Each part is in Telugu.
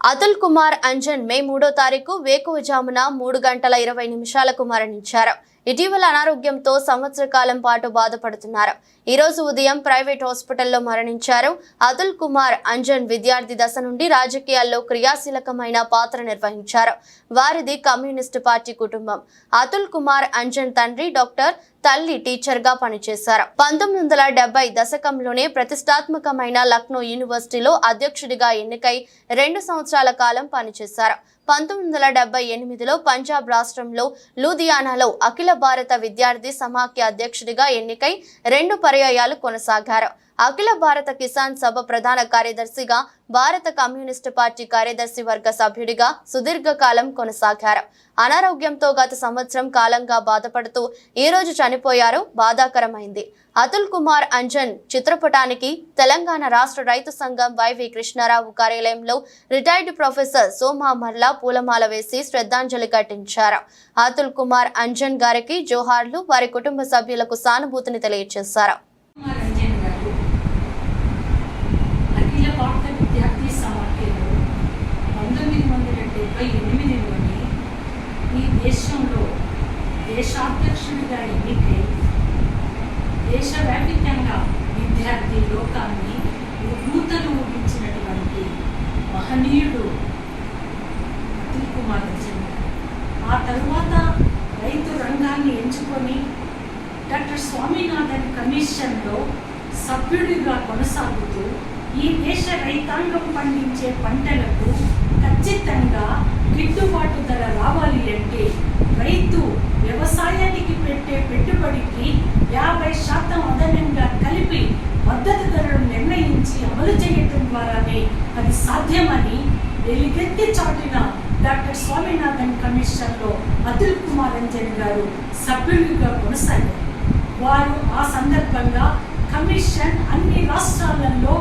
అతుల్ కుమార్ అంజన్ మే 3వ తారీఖు వేకువజామున 3:20 మరణించారు. ఇటీవల అనారోగ్యంతో సంవత్సర కాలం పాటు బాధపడుతున్నారు. ఈ రోజు ఉదయం ప్రైవేట్ హాస్పిటల్లో మరణించారు. అతుల్ కుమార్ అంజన్ విద్యార్థి దశ నుండి రాజకీయాల్లో క్రియాశీలకమైన పాత్ర నిర్వహించారు. వారిది కమ్యూనిస్టు పార్టీ కుటుంబం. అతుల్ కుమార్ అంజన్ తండ్రి డాక్టర్, తల్లి టీచర్ గా పనిచేశారు. 1970 దశకంలోనే ప్రతిష్టాత్మకమైన లక్నో యూనివర్సిటీలో అధ్యక్షుడిగా ఎన్నికై 2 సంవత్సరాల కాలం పనిచేశారు. 1978లో పంజాబ్ రాష్ట్రంలో లూధియానాలో అఖిల భారత విద్యార్థి సమాఖ్య అధ్యక్షుడిగా ఎన్నికై 2 పర్యాయాలు కొనసాగారు. అఖిల భారత కిసాన్ సభ ప్రధాన కార్యదర్శిగా, భారత కమ్యూనిస్టు పార్టీ కార్యదర్శి వర్గ సభ్యుడిగా సుదీర్ఘకాలం కొనసాగారు. అనారోగ్యంతో గత సంవత్సరం కాలంగా బాధపడుతూ ఈ రోజు చనిపోయారు. బాధాకరమైంది. అతుల్ కుమార్ అంజన్ చిత్రపటానికి తెలంగాణ రాష్ట్ర రైతు సంఘం వైవి కృష్ణారావు కార్యాలయంలో రిటైర్డ్ ప్రొఫెసర్ సోమా మర్లా పూలమాల వేసి శ్రద్ధాంజలి ఘటించారు. అతుల్ కుమార్ అంజన్ గారికి జోహార్లు, వారి కుటుంబ సభ్యులకు సానుభూతిని తెలియజేశారు. ఈ దేశంలో దేశాధ్యక్షుడిగా ఎన్నికై దేశవ్యాప్తంగా విద్యార్థి లోకాన్ని నూతన ఊహించినటువంటి మహనీయుడు అతుల్ కుమార్ అంజన్. ఆ తరువాత రైతు రంగాన్ని ఎంచుకొని డాక్టర్ స్వామినాథన్ కమిషన్లో సభ్యుడిగా కొనసాగుతూ ఈ దేశ రైతాంగం పండించే పంటలకు ఖచ్చితంగా గిట్టుబాటు ధర రావాలి అంటే రైతు వ్యవసాయానికి పెట్టే పెట్టుబడికి 50% అదనంగా కలిపి మద్దతు ధరను నిర్ణయించి అమలు చేయటం ద్వారానే అది సాధ్యమని వెలిగెత్తి చాటిన డాక్టర్ స్వామినాథన్ కమిషన్లో అతుల్ కుమార్ అంజన్ గారు సభ్యుడిగా కొనసాగారు. వారు ఆ సందర్భంగా కమిషన్ అన్ని రాష్ట్రాలలో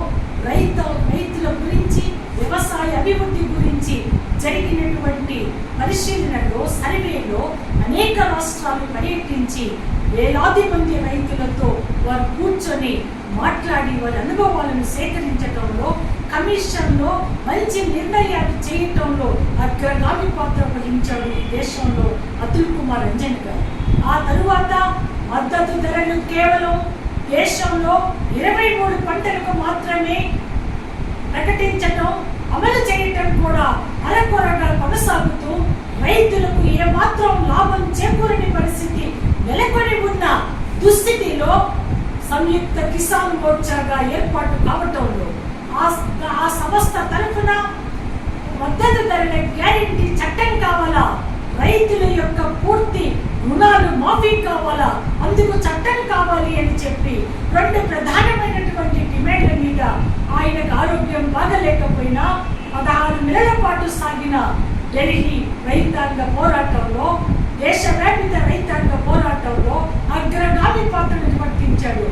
రైతుల గురించి, వ్యవసాయ అభివృద్ధి గురించి జరిగినటువంటి పరిశీలనలో, సర్వేలో అనేక రాష్ట్రాలు పర్యటించి వేలాది మంది రైతులతో వారు కూర్చొని మాట్లాడి వారి అనుభవాలను సేకరించడంలో, కమిషన్లో మంచి నిర్ణయాలు చేయటంలో అగ్రగామి పాత్ర వహించాడు ఈ దేశంలో అతుల్ కుమార్ అంజన్ గారు. ఆ తరువాత మద్దతు ధరలు కేవలం దేశంలో 23 పంటలకు మాత్రమే ప్రకటించడం, అమలు చేయటం కూడా అరకొరగా కొనసాగుతూ రైతులకు ఏమాత్రం లాభం చేకూరని పరిస్థితి నెలకొని ఉన్న దుస్థితిలో సంయుక్త కిసాన్ మోర్చాగా ఏర్పాటు కావటంలో ఆ సంస్థ తరఫున మద్దతు ధరల గ్యారెంటీ చట్టం కావాలా, రైతుల యొక్క పూర్తి రుణాలు మాఫీ కావాలా, అందుకు చట్టం కావాలి అని చెప్పి 2 ప్రధానమైనటువంటి డిమాండ్ల మీద ఆయనకు ఆరోగ్యం బాగలేకపోయినా 16 నెలల పాటు సాగిన ఢిల్లీ రైతాంగ పోరాటంలో, దేశవ్యాపిత రైతాంగ పోరాటంలో అగ్రగామి పాత్ర నిర్వర్తించాడు.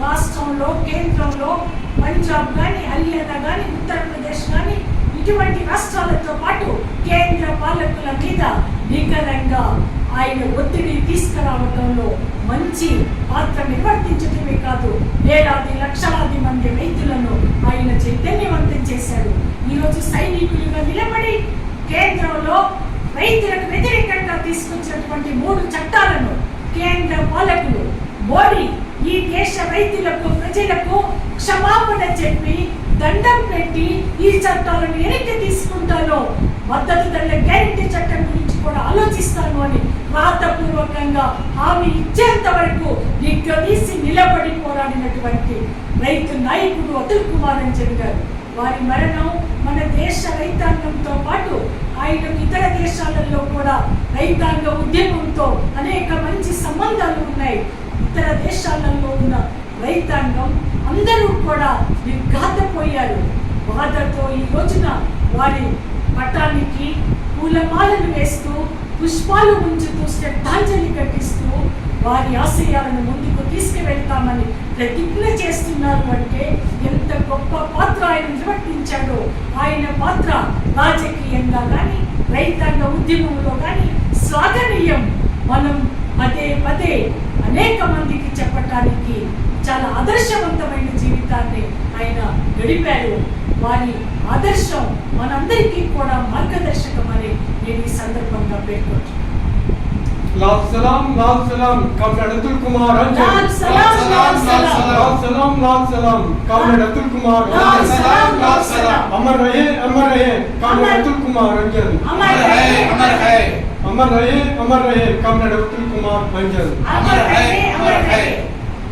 రాష్ట్రంలో, కేంద్రంలో పంజాబ్ కానీ, హర్యానా కానీ, ఉత్తరప్రదేశ్ కానీ ఇటువంటి రాష్ట్రాలతో పాటు కేంద్ర పాలకుల మీద నికరంగా ఆయన ఒత్తిడి తీసుకురావడంలో మంచి పాత్ర నిర్వర్తించడమే కాదు, వేలాది లక్షలాది మంది రైతులను ఆయన చైతన్యవంతం చేశాడు. ఈరోజు సైనికులుగా నిలబడి కేంద్రంలో రైతులకు వ్యతిరేకంగా తీసుకొచ్చినటువంటి 3 చట్టాలను కేంద్ర పాలకులు మోడీ ఈ దేశ రైతులకు, ప్రజలకు క్షమాపణ చెప్పి దండం పెట్టి ఈ చట్టాలను వెనక్కి తీసుకుంటాను, మద్దతు ధరల గ్యారెంటీ చట్టం గురించి కూడా ఆలోచిస్తాను అని రాతపూర్వకంగా హామీ ఇచ్చేంత వరకు నిగ్గదీసి నిలబడి పోరాడినటువంటి రైతు నాయకుడు అతుల్ కుమార్ అంజన్ గారు. వారి మరణం మన దేశ రైతాంగంతో పాటు ఆయనకు ఇతర దేశాలలో కూడా రైతాంగ ఉద్యమంతో అనేక మంచి సంబంధాలు ఉన్నాయి. ఇతర దేశాలలో ఉన్న రైతాంగం అందరూ కూడా నిర్ఘాతపోయారు. బాధతో ఈ రోజున వారి పటానికి పూలమాలను వేస్తూ, పుష్పాలు ఉంచుతూ, శ్రద్ధాంజలి ఘటిస్తూ వారి ఆశయాలను ముందుకు తీసుకువెళ్తామని ప్రతిజ్ఞ చేస్తున్నారు. అంటే ఎంత గొప్ప పాత్ర ఆయన నిర్వర్తించాడో, ఆయన పాత్ర రాజకీయంగా కానీ, రైతాంగ ఉద్యమంలో కానీ శ్లాఘనీయం. మనం పదే పదే అనేక మందికి చెప్పటానికి చాలా ఆదర్శవంతమైన జీవితాన్ని ఆయన గడిపారు. వారి ఆదర్శం మనందరికీ కూడా మార్గదర్శకమని నేను ఈ సందర్భంగా పేర్కొంటున్నాను. लाल सलाम कॉमरेड अब्दुल कुमार अंजन। लाल सलाम लाल सलाम कॉमरेड अब्दुल कुमार लाल सलाम अमर रहे कॉमरेड अब्दुल कुमार अंजन। अमर रहे कॉमरेड अब्दुल कुमार अंजन। अमर रहे